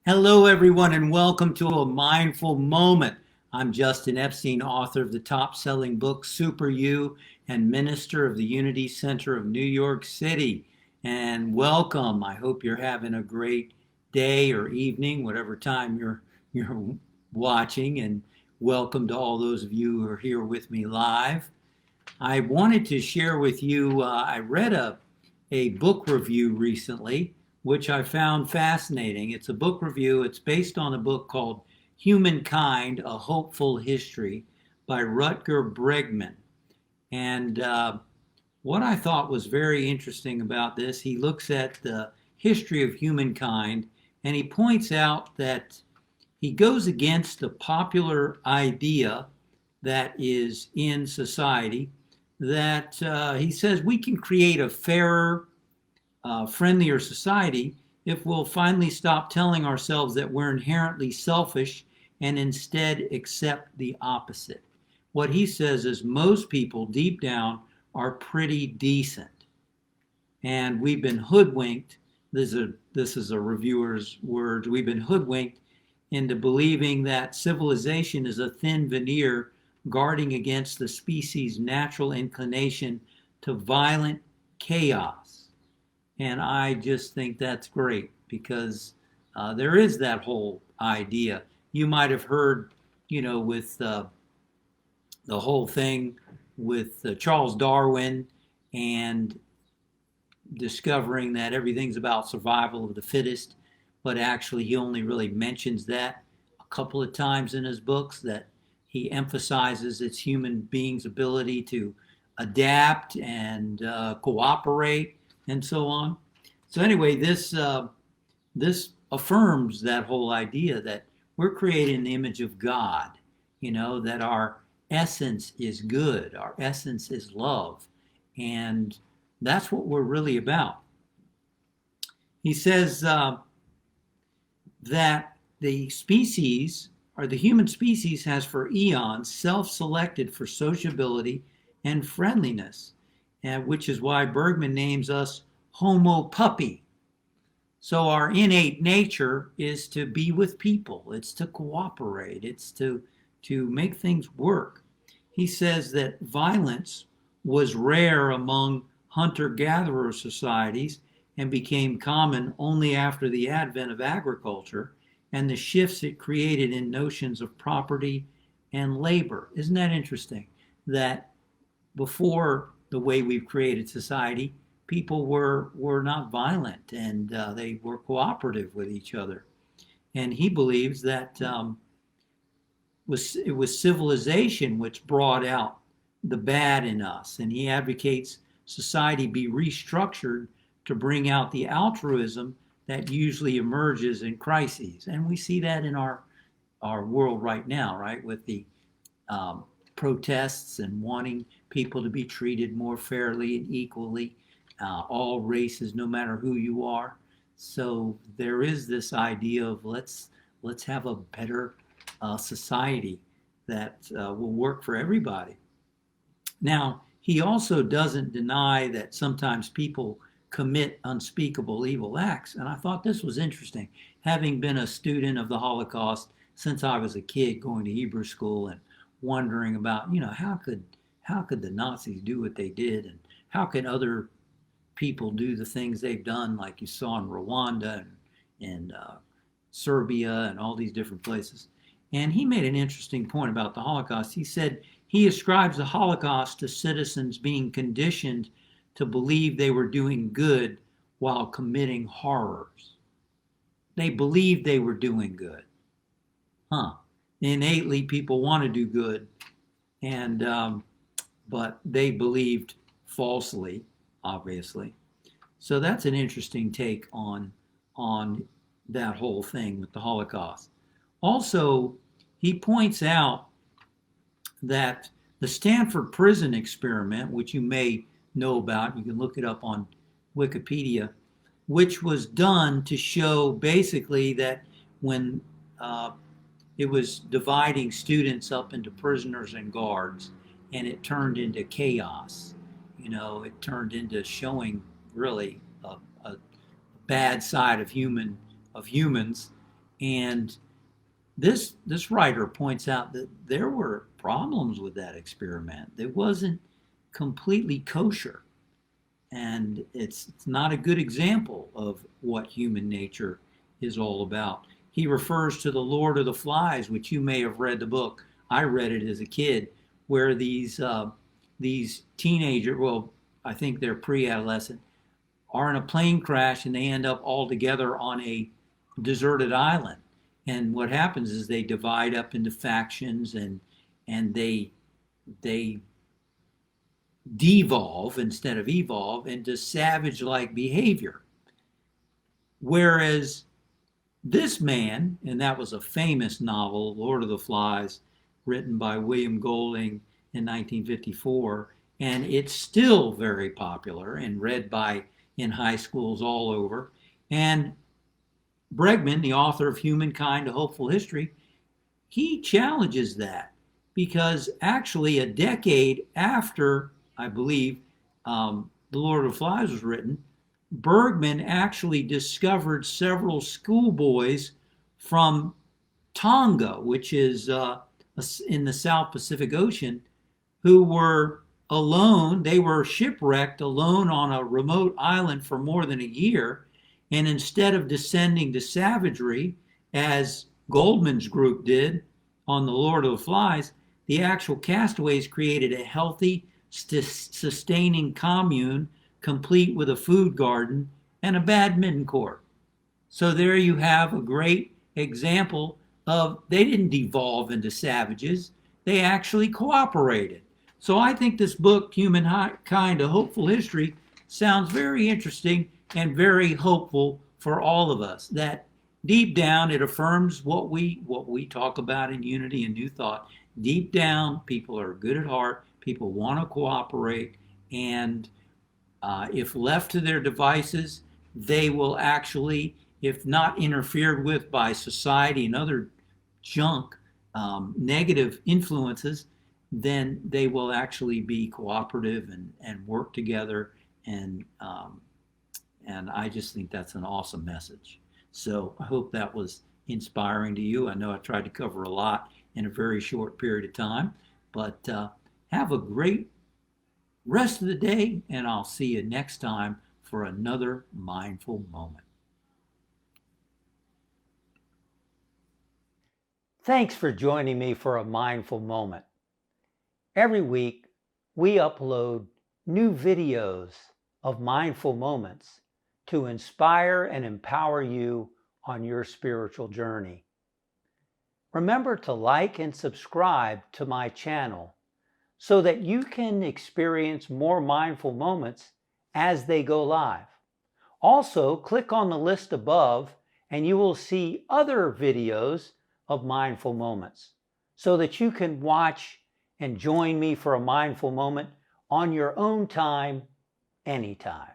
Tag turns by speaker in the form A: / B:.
A: Hello, everyone, and welcome to a mindful moment. I'm Justin Epstein, author of the top selling book Super You and minister of the Unity Center of New York City. And welcome. I hope you're having a great day or evening, whatever time you're watching. And welcome to all those of you who are here with me live. I wanted to share with you, I read a book review recently, which I found fascinating. It's a book review. It's based on a book called Humankind, A Hopeful History by Rutger Bregman. And what I thought was very interesting about this, he looks at the history of humankind and he points out that he goes against the popular idea that is in society that he says we can create a fairer, friendlier society if we'll finally stop telling ourselves that we're inherently selfish and instead accept the opposite. What he says is most people deep down are pretty decent. And we've been hoodwinked. This is a reviewer's words. We've been hoodwinked into believing that civilization is a thin veneer guarding against the species' natural inclination to violent chaos. And I just think that's great because there is that whole idea. You might have heard, with the whole thing with Charles Darwin and discovering that everything's about survival of the fittest, but actually he only really mentions that a couple of times in his books, that he emphasizes it's human beings' ability to adapt and cooperate and so on. So anyway, this affirms that whole idea that we're created in the image of God, that our essence is good, our essence is love, and that's what we're really about. He says that the species, or the human species, has for eons self-selected for sociability and friendliness, and which is why Bergman names us Homo puppy. So our innate nature is to be with people, it's to cooperate, it's to make things work. He says that violence was rare among hunter-gatherer societies and became common only after the advent of agriculture and the shifts it created in notions of property and labor. Isn't that interesting? That before the way we've created society, people were not violent and they were cooperative with each other. And he believes that it was civilization which brought out the bad in us, and he advocates society be restructured to bring out the altruism that usually emerges in crises. And we see that in our world right now, right, with the protests and wanting people to be treated more fairly and equally, all races, no matter who you are. So there is this idea of let's have a better society that will work for everybody. Now, he also doesn't deny that sometimes people commit unspeakable evil acts. And I thought this was interesting. Having been a student of the Holocaust since I was a kid, going to Hebrew school and wondering about, how could the Nazis do what they did, and how can other people do the things they've done, like you saw in Rwanda and Serbia and all these different places. And he made an interesting point about the Holocaust. He said he ascribes the Holocaust to citizens being conditioned to believe they were doing good while committing horrors. They believed they were doing good. Innately, people want to do good, and but they believed falsely, obviously. So that's an interesting take on that whole thing with the Holocaust. Also, he points out that the Stanford prison experiment, which you may know about, you can look it up on Wikipedia, which was done to show basically that when it was dividing students up into prisoners and guards, and it turned into chaos. It turned into showing really a bad side of humans, And this writer points out that there were problems with that experiment. It wasn't completely kosher, and it's not a good example of what human nature is all about. He refers to the Lord of the Flies, which you may have read the book. I read it as a kid, where these teenagers, well, I think they're pre-adolescent, are in a plane crash and they end up all together on a deserted island. And what happens is they divide up into factions, and they devolve instead of evolve into savage-like behavior. Whereas this man, and that was a famous novel, Lord of the Flies, written by William Golding in 1954, and it's still very popular and read by in high schools all over. And Bregman, the author of Humankind: A Hopeful History, he challenges that, because actually a decade after, I believe, The Lord of the Flies was written, Bergman actually discovered several schoolboys from Tonga, which is in the South Pacific Ocean, who were alone. They were shipwrecked alone on a remote island for more than a year. And instead of descending to savagery, as Goldman's group did on The Lord of the Flies, the actual castaways created a healthy, sustaining commune, complete with a food garden and a badminton court. So there you have a great example of, they didn't devolve into savages, they actually cooperated. So I think this book, Humankind: A Hopeful History, sounds very interesting and very hopeful for all of us. That deep down it affirms what we talk about in Unity and New Thought. Deep down, people are good at heart, people want to cooperate, and if left to their devices, they will actually, if not interfered with by society and other junk, negative influences, then they will actually be cooperative and work together. And I just think that's an awesome message. So I hope that was inspiring to you. I know I tried to cover a lot in a very short period of time, but have a great rest of the day, and I'll see you next time for another mindful moment.
B: Thanks for joining me for a mindful moment. Every week, we upload new videos of mindful moments to inspire and empower you on your spiritual journey. Remember to like and subscribe to my channel so that you can experience more mindful moments as they go live. Also, click on the list above and you will see other videos of mindful moments so that you can watch and join me for a mindful moment on your own time, anytime.